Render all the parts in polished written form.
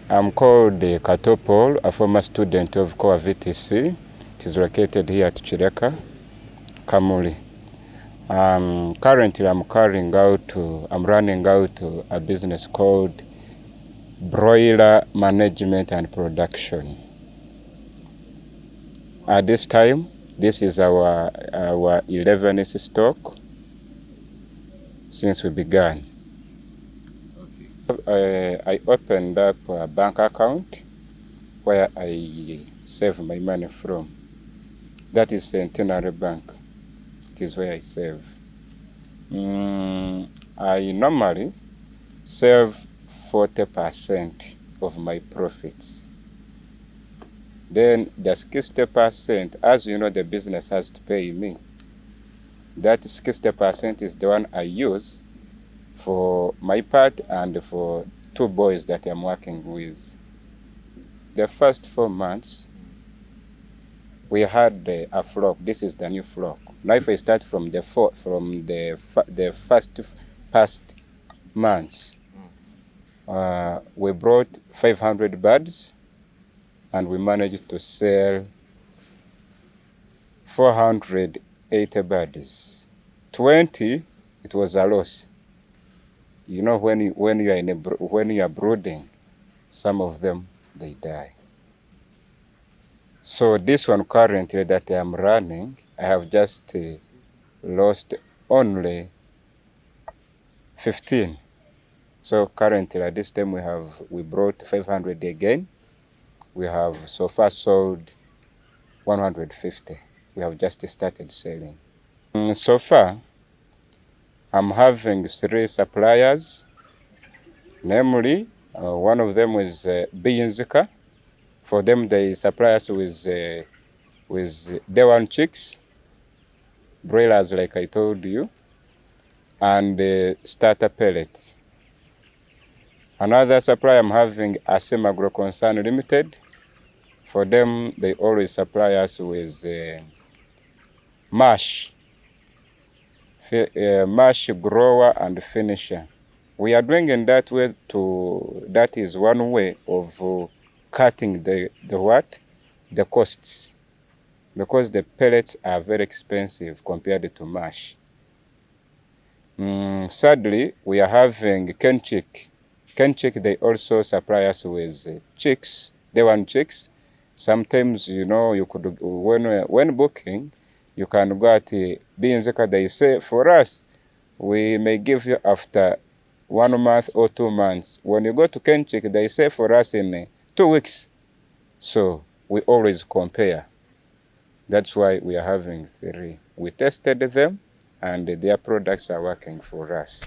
I'm called Kato Paul, a former student of COA VTC. It is located here at Chireka, Kamuli. Currently, I'm running out a business called Broiler Management and Production. At this time, this is our 11th stock since we began. I opened up a bank account where I save my money from. That is Centenary Bank. It is where I save. I normally save 40% of my profits. Then the 60%, as you know, the business has to pay me. That 60% is the one I use for my part and for 2 boys that I'm working with. The first 4 months, we had a flock. This is the new flock. Now, if I start from the first past months, we brought 500 birds, and we managed to sell 480 birds. 20, it was a loss. You know, when you are brooding, some of them they die. So this one currently that I am running, I have just lost only 15. So currently at this time we brought 500 again. We have so far sold 150. We have just started selling. So far, I'm having 3 suppliers, namely one of them is Biyinzika. For them, they supply us with day one chicks, broilers like I told you, and starter pellets. Another supplier I'm having, Asim Agro Concern Limited. For them, they always supply us with mash grower and finisher. We are doing in that way that is one way of cutting the costs, because the pellets are very expensive compared to mash. Sadly, we are having Ken Chick. Ken Chick, they also supply us with chicks, day one chicks. Sometimes, you know, you could, when booking, you can go at Biyinzika, they say, for us, we may give you after 1 month or 2 months. When you go to Ken Chick, they say for us in 2 weeks. So we always compare. That's why we are having 3. We tested them, and their products are working for us.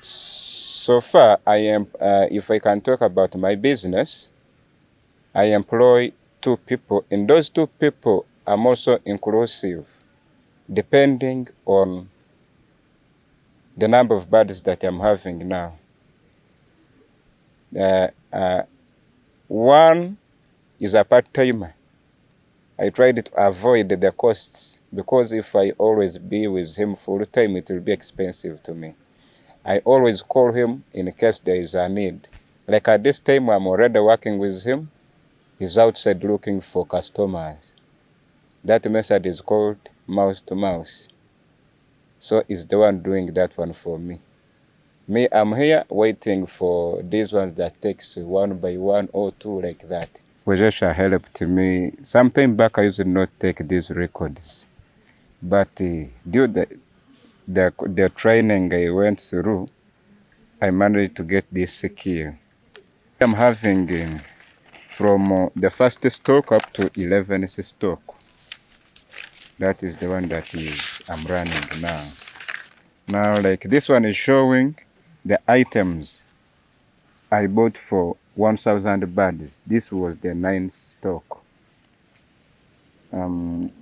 So far, I am, if I can talk about my business, I employ 2 people. In those 2 people, I'm also inclusive, depending on the number of birds that I'm having now. One is a part-timer. I tried to avoid the costs, because if I always be with him full-time, it will be expensive to me. I always call him in case there is a need. Like at this time, I'm already working with him. He's outside looking for customers. That method is called mouse to mouse. So he's the one doing that one for me. Me, I'm here waiting for these ones that takes 1 by 1 or 2 like that. Wezesha helped me. Sometime back, I used to not take these records. But due to the training I went through, I managed to get this skill. I'm having from the first stock up to 11th stock. That is the one that I'm running now. Now, like this one is showing the items I bought for 1,000 birds. This was the 9th stock.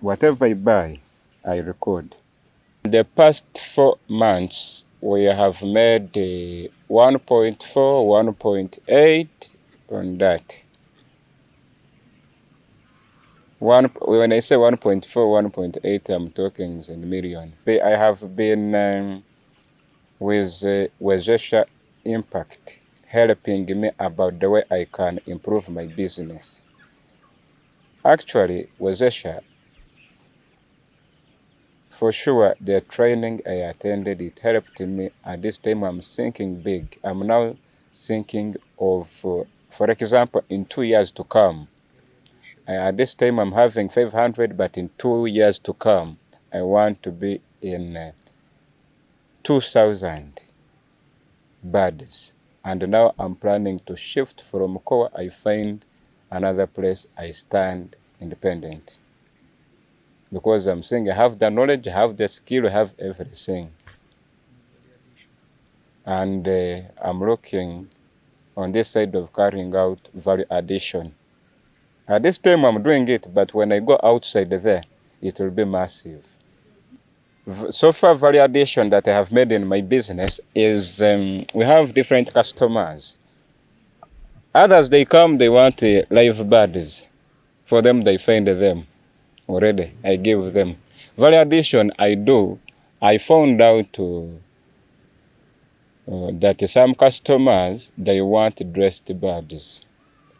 Whatever I buy, I record. The past 4 months, we have made 1.4, 1.8 on that. When I say 1.4, 1.8, I'm talking in millions. I have been with Wezesha Impact helping me about the way I can improve my business. Actually, Wezesha, for sure, the training I attended, it helped me. At this time, I'm thinking big. I'm now thinking of, for example, in 2 years to come. At this time, I'm having 500, but in 2 years to come, I want to be in 2,000 birds. And now I'm planning to shift from Koa. I find another place I stand independent. Because I'm saying I have the knowledge, I have the skill, I have everything. And I'm looking on this side of carrying out value addition. At this time I'm doing it, but when I go outside there, it will be massive. So far, value addition that I have made in my business is we have different customers. Others, they come, they want live birds. For them, they find them already. I give them. Value addition I do, I found out that some customers, they want dressed birds.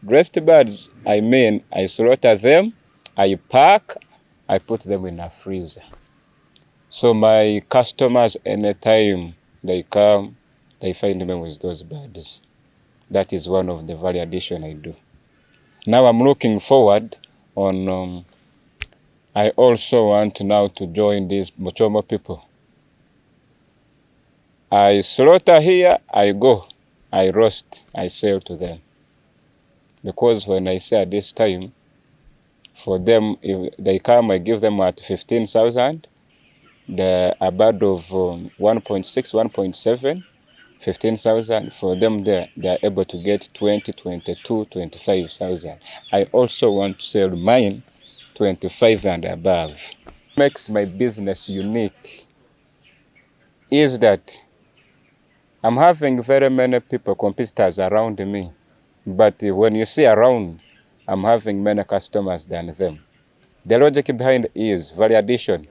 Dressed birds, I mean, I slaughter them, I pack, I put them in a freezer. So my customers, anytime they come, they find me with those birds. That is one of the value addition I do. Now I'm looking forward on, I also want now to join these Mochomo people. I slaughter here, I go, I roast, I sell to them. Because when I say at this time, for them, if they come, I give them at 15,000, a bird of 1.6, 1.7, 15,000. For them, they are able to get 20, 22, 25,000. I also want to sell mine 25 and above. What makes my business unique is that I'm having very many people, competitors around me. But when you see around, I'm having many customers than them. The logic behind is value addition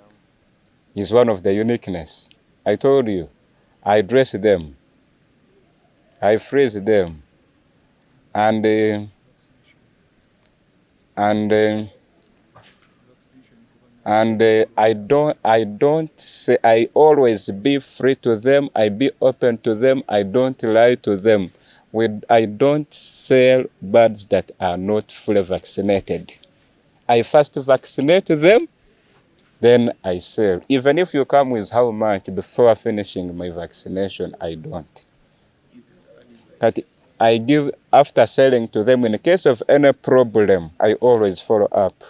is one of the uniqueness. I told you, I dress them, I freeze them, and I don't say, I always be free to them, I be open to them, I don't lie to them. I don't sell birds that are not fully vaccinated. I first vaccinate them, then I sell. Even if you come with how much before finishing my vaccination, I don't. But I give after selling to them. In case of any problem, I always follow up.